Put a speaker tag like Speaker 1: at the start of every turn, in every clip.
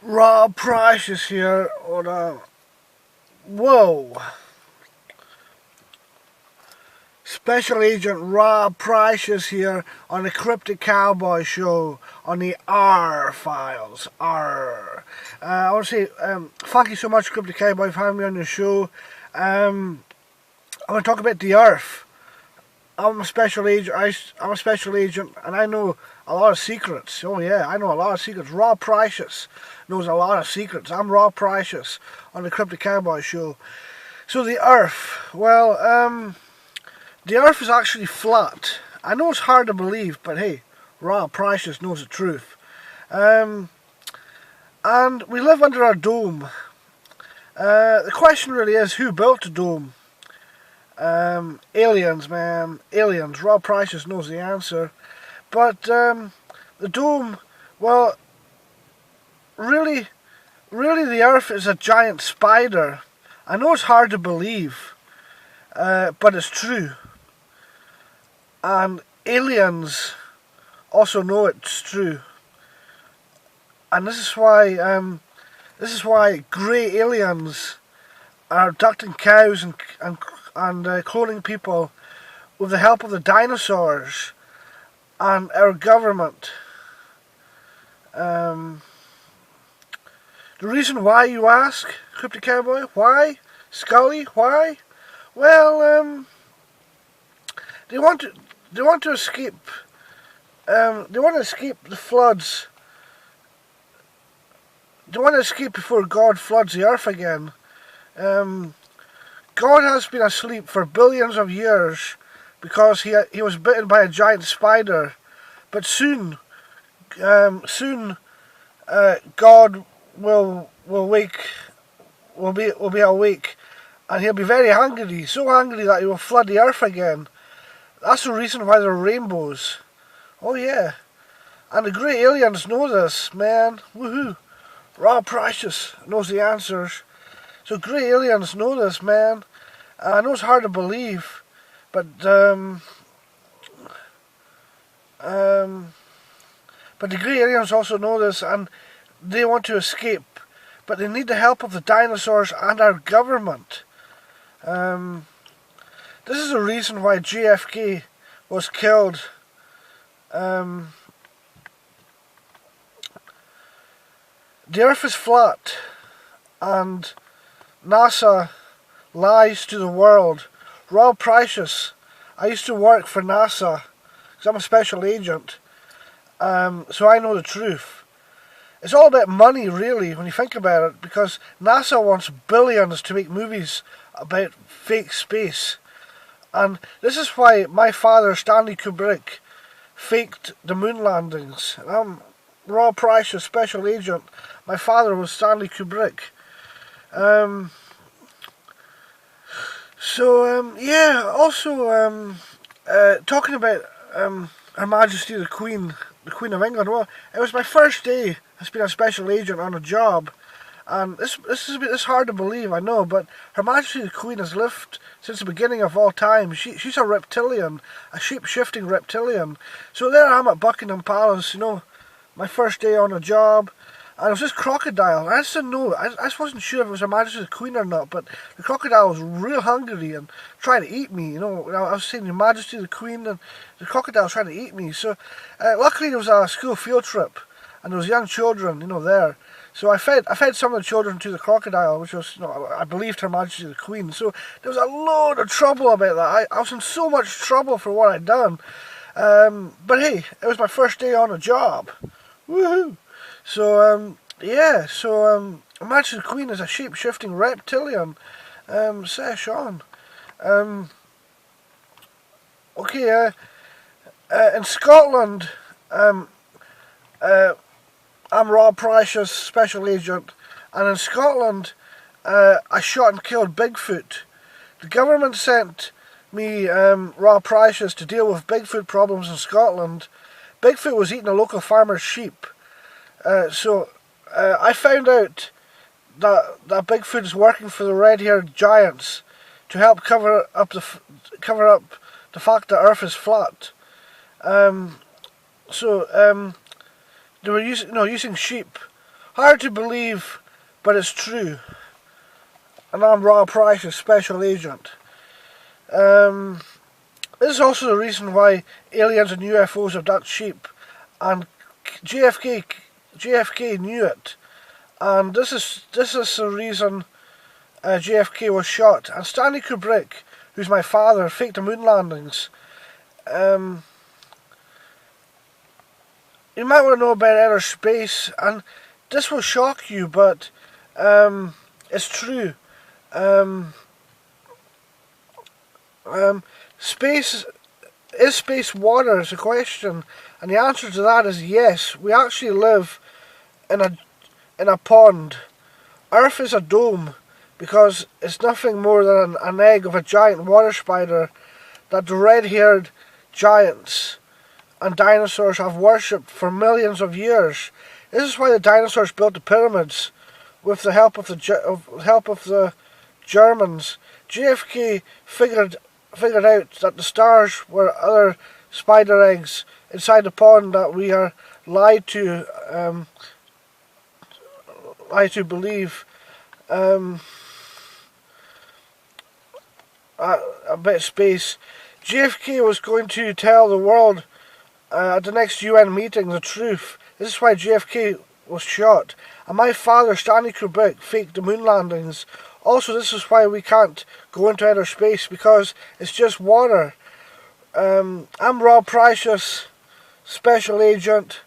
Speaker 1: Rob Price is here on a whoa. Special Agent Rob Price is here on the Cryptic Cowboy show on the R Files. R. I want to say thank you so much, Cryptic Cowboy, for having me on your show. I want to talk about the Earth. I'm a special agent. I'm a special agent, and I know a lot of secrets. Oh yeah, I know a lot of secrets. Rob Price knows a lot of secrets. I'm Rob Price on the Cryptic Cowboy show. So the Earth. Well, the Earth is actually flat. I know it's hard to believe, but hey, Rob Price knows the truth. And we live under a dome. The question really is, who built the dome? Aliens, man. Aliens. Rob Price knows the answer. But the dome, well, really the Earth is a giant spider. I know it's hard to believe, but it's true. And aliens also know it's true. And this is why grey aliens are abducting cows and cloning people with the help of the dinosaurs and our government. The reason why, you ask, Cryptic Cowboy? Why? Scully? Why? Well, they want to escape. They want to escape the floods. They want to escape before God floods the earth again. God has been asleep for billions of years because he was bitten by a giant spider, but soon God will be awake, and he'll be very hungry, so hungry that he will flood the earth again. That's the reason why there are rainbows. Oh yeah, and the grey aliens know this, man. Woohoo! Rob Price knows the answers. So grey aliens know this, man. I know it's hard to believe, but the grey aliens also know this, and they want to escape, but they need the help of the dinosaurs and our government. This is the reason why JFK was killed. The Earth is flat, and NASA lies to the world. Rob Price, I used to work for NASA because I'm a special agent, so I know the truth. It's all about money, really, when you think about it, because NASA wants billions to make movies about fake space. And this is why my father, Stanley Kubrick, faked the moon landings. And I'm Rob Price, special agent. My father was Stanley Kubrick. Yeah, also, talking about Her Majesty the Queen of England. Well, it was my first day as being a special agent on a job, and this is hard to believe, I know, but Her Majesty the Queen has lived since the beginning of all time. She's a reptilian, a shape-shifting reptilian. So there I am at Buckingham Palace, my first day on a job, and it was this crocodile. I just didn't know. I just wasn't sure if it was Her Majesty the Queen or not, but the crocodile was real hungry and trying to eat me. I was saying Her Majesty the Queen, and the crocodile was trying to eat me. So luckily there was a school field trip, and there was young children, there. So I fed some of the children to the crocodile, which was, I believed Her Majesty the Queen. So there was a load of trouble about that. I was in so much trouble for what I'd done. But hey, it was my first day on a job. Woohoo! So, yeah, so, Her Majesty the Queen is a shape-shifting reptilian. Sesh on. Okay, in Scotland, I'm Rob Price's special agent, and in Scotland, I shot and killed Bigfoot. The government sent me, Rob Price, to deal with Bigfoot problems in Scotland. Bigfoot was eating a local farmer's sheep. So I found out that Bigfoot is working for the red-haired giants to help cover up the fact that Earth is flat. They were using sheep Hard to believe, but it's true. And I'm Rob Price, a special agent. This is also the reason why aliens and UFOs abduct sheep, and JFK knew it, and this is the reason JFK was shot. And Stanley Kubrick, who's my father, faked the moon landings. You might want to know about outer space, and this will shock you, but it's true. Space is space water is a question, and the answer to that is yes. We actually live in a pond. Earth is a dome because it's nothing more than an egg of a giant water spider that the red-haired giants and dinosaurs have worshipped for millions of years. This is why the dinosaurs built the pyramids with the help of the Germans. JFK figured out that the stars were other spider eggs inside the pond that we are lied to believe about space. JFK was going to tell the world at the next UN meeting the truth. This is why JFK was shot. And my father, Stanley Kubrick, faked the moon landings. Also, this is why we can't go into outer space, because it's just water. I'm Rob Price's special agent,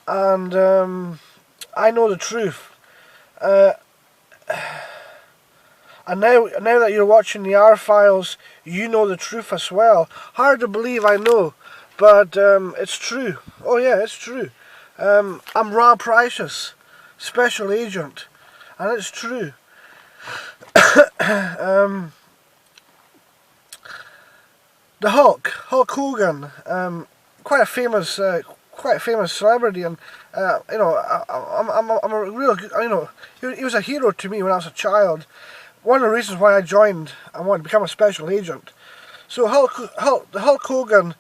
Speaker 1: and I know the truth. And now that you're watching the R-Files, you know the truth as well. Hard to believe, I know, but it's true. Oh yeah, it's true. I'm Rob Price's special agent, and it's true. The Hulk Hogan, quite a famous celebrity, and I'm a real, he was a hero to me when I was a child. One of the reasons why I joined and wanted to become a special agent. So the Hulk Hogan,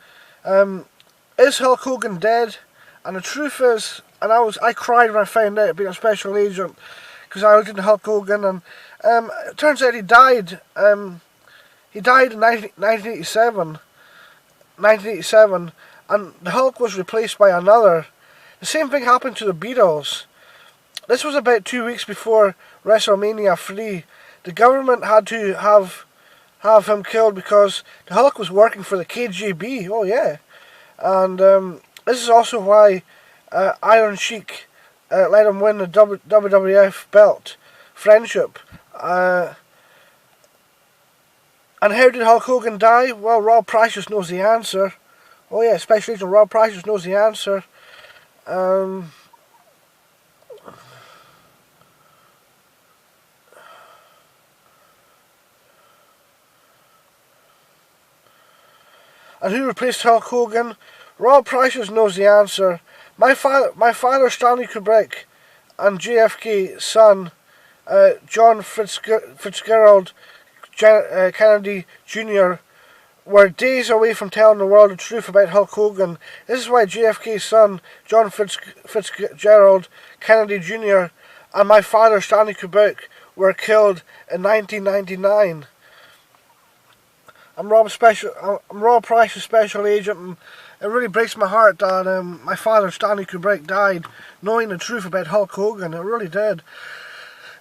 Speaker 1: is Hulk Hogan dead? And the truth is, and I cried when I found out being a special agent, because I looked into Hulk Hogan, and it turns out he died. He died in 1987, and the Hulk was replaced by another. The same thing happened to the Beatles. This was about 2 weeks before WrestleMania 3. The government had to have him killed because the Hulk was working for the KGB. Oh yeah, and this is also why Iron Sheik let him win the WWF belt. Friendship. And how did Hulk Hogan die? Well, Rob Price just knows the answer. Oh yeah, Special Agent Rob Price just knows the answer. And who replaced Hulk Hogan? Rob Price just knows the answer. My father Stanley Kubrick, and JFK's son, John Fitzgerald Kennedy Jr., were days away from telling the world the truth about Hulk Hogan. This is why JFK's son, John Fitzgerald Kennedy Jr., and my father Stanley Kubrick were killed in 1999. I'm Rob Price's special agent, and it really breaks my heart that my father Stanley Kubrick died knowing the truth about Hulk Hogan. It really did.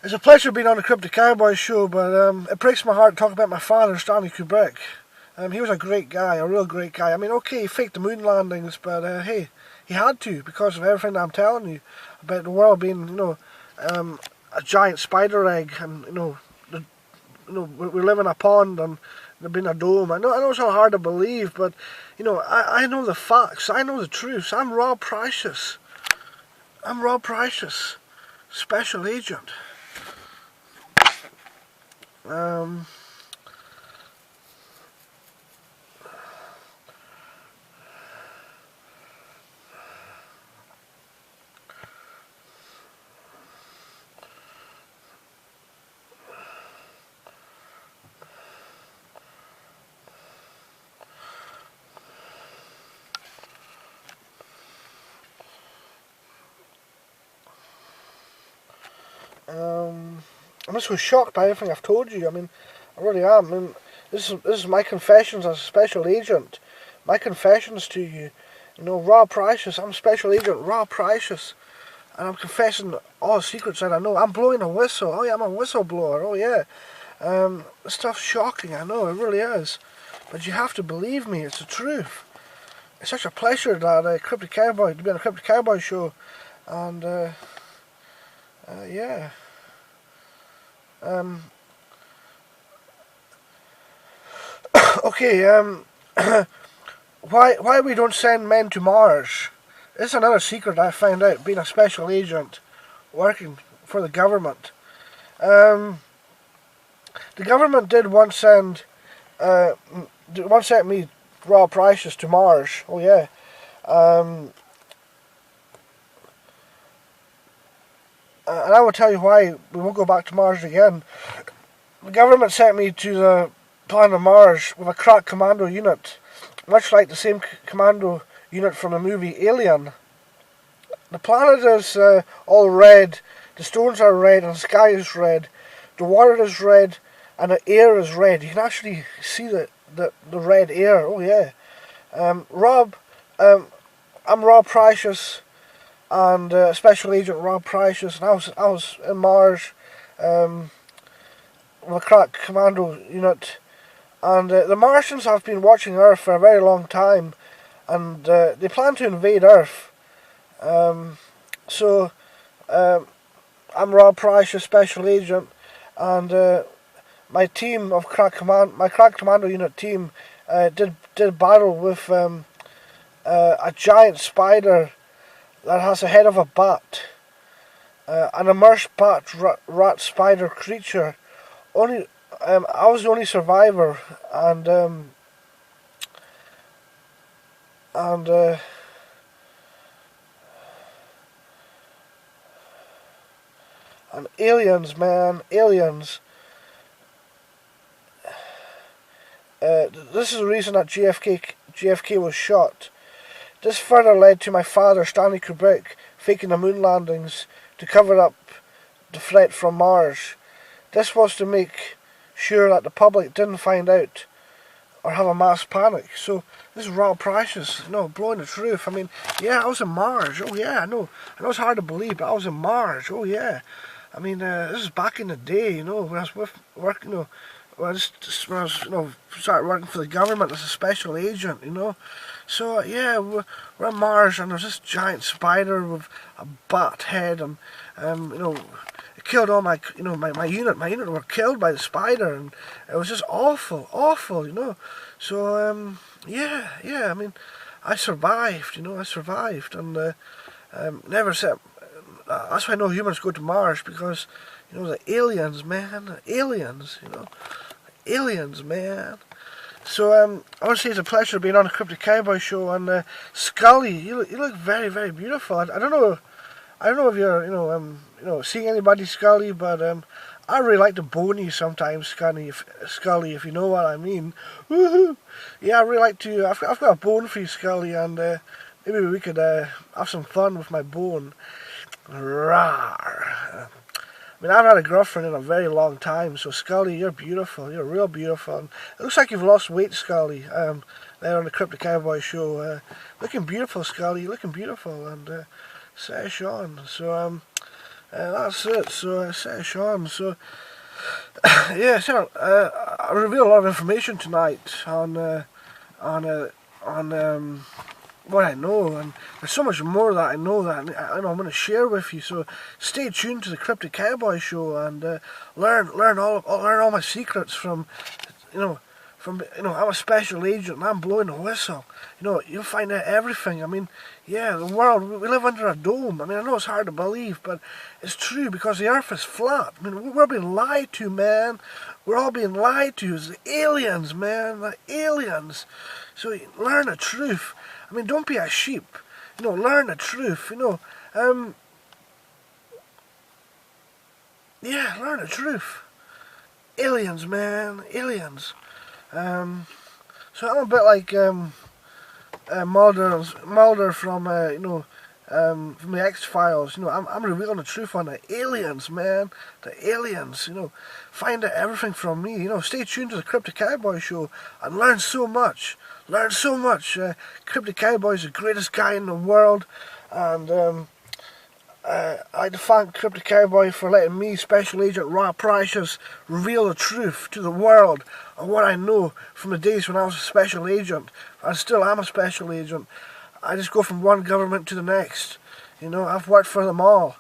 Speaker 1: It's a pleasure being on the Cryptic Cowboy show, but it breaks my heart to talk about my father Stanley Kubrick. He was a great guy, a real great guy. I mean, okay, he faked the moon landings, but hey, he had to, because of everything that I'm telling you about the world being, a giant spider egg, and we live in a pond, and there being a dome. I know it's all hard to believe, but I know the facts. I know the truth. I'm Rob Price's special agent. I'm just so shocked by everything I've told you. I mean, I really am. I mean, this is my confessions as a special agent. My confessions to you. You know, Rob Precious. I'm Special Agent Rob Precious. And I'm confessing all the secrets that I know. I'm blowing a whistle. Oh yeah, I'm a whistleblower. Oh yeah. This stuff's shocking, I know, it really is. But you have to believe me, it's the truth. It's such a pleasure that Cryptic Cowboy, to be on a Cryptic Cowboy show. And, yeah. Okay, why we don't send men to Mars? This is another secret I found out, being a special agent, working for the government. The government did once send me, Rob Precious, to Mars. Oh yeah. And I will tell you why we won't go back to Mars again. The government sent me to the planet Mars with a crack commando unit, much like the same commando unit from the movie Alien. The planet is all red, the stones are red, and the sky is red, the water is red, and the air is red. You can actually see the red air. Oh yeah. I'm Rob Precious, and Special Agent Rob Precious, and I was in Mars with a crack commando unit, and the Martians have been watching Earth for a very long time, and they plan to invade Earth. So I'm Rob Precious, Special Agent, and my team of my crack commando unit team did battle with a giant spider that has a head of a bat, an immersed bat rat spider creature. I was the only survivor, and aliens, man, aliens. This is the reason that JFK was shot. This further led to my father, Stanley Kubrick, faking the moon landings to cover up the threat from Mars. This was to make sure that the public didn't find out or have a mass panic. So this is Rob Precious, blowing the truth. I mean, yeah, I was in Mars. Oh yeah, I know it's hard to believe, but I was in Mars. Oh yeah. I mean, this is back in the day, when I was working, when I started working for the government as a special agent, So yeah, we're on Mars, and there's this giant spider with a bat head, and it killed all my unit. My unit were killed by the spider, and it was just awful, So yeah. I mean, I survived, and never said. That's why no humans go to Mars, because the aliens, man, aliens, man. So I want to say it's a pleasure being on a Cryptic Cowboy show, and Scully, you look very, very beautiful. I don't know if you're seeing anybody, Scully, but I really like to bone you sometimes, Scully, if you know what I mean. Woohoo! Yeah, I really like to. I've got a bone for you, Scully, and maybe we could have some fun with my bone. Rawr. I mean, I've had a girlfriend in a very long time, so Scully, you're beautiful. You're real beautiful. And it looks like you've lost weight, Scully, there on the Cryptic Cowboy show. Looking beautiful, Scully, looking beautiful. And sesh on. So, that's it. So, sesh on. So, yeah, so, I revealed a lot of information tonight on what I know, and there's so much more that I know that I'm going to share with you. So stay tuned to the Cryptic Cowboy show, and learn all my secrets from I'm a special agent and I'm blowing a whistle. You'll find out everything. I mean, yeah, the world, we live under a dome. I mean, I know it's hard to believe, but it's true, because the earth is flat. I mean, we're being lied to, man. We're all being lied to. It's the aliens, man, the aliens. So learn the truth. I mean, don't be a sheep. Learn the truth. Yeah, learn the truth. Aliens, man, aliens. So I'm a bit like Mulder from from the X-Files. You know, I'm revealing the truth on the aliens, man. The aliens, you know. Find out everything from me. You know, stay tuned to the Cryptic Cowboy show and learn so much. Learn so much. Cryptic Cowboy is the greatest guy in the world, and I'd like to thank Cryptic Cowboy for letting me, Special Agent Rob Precious, reveal the truth to the world of what I know from the days when I was a special agent. I still am a special agent. I just go from one government to the next. You know, I've worked for them all.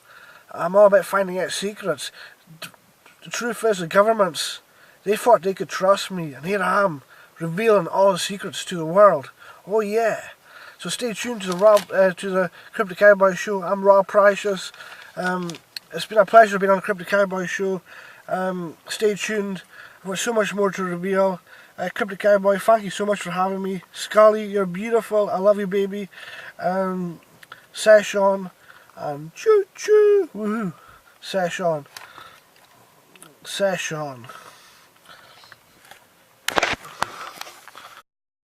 Speaker 1: I'm all about finding out secrets. The truth is, the governments, they thought they could trust me, and here I am, revealing all the secrets to the world. Oh yeah. So stay tuned to the Cryptic Cowboy show. I'm Rob Precious. It's been a pleasure being on the Cryptic Cowboy show. Stay tuned. I've got so much more to reveal. Cryptic Cowboy, thank you so much for having me. Scully, you're beautiful. I love you, baby. Session and choo choo. Woohoo. Session.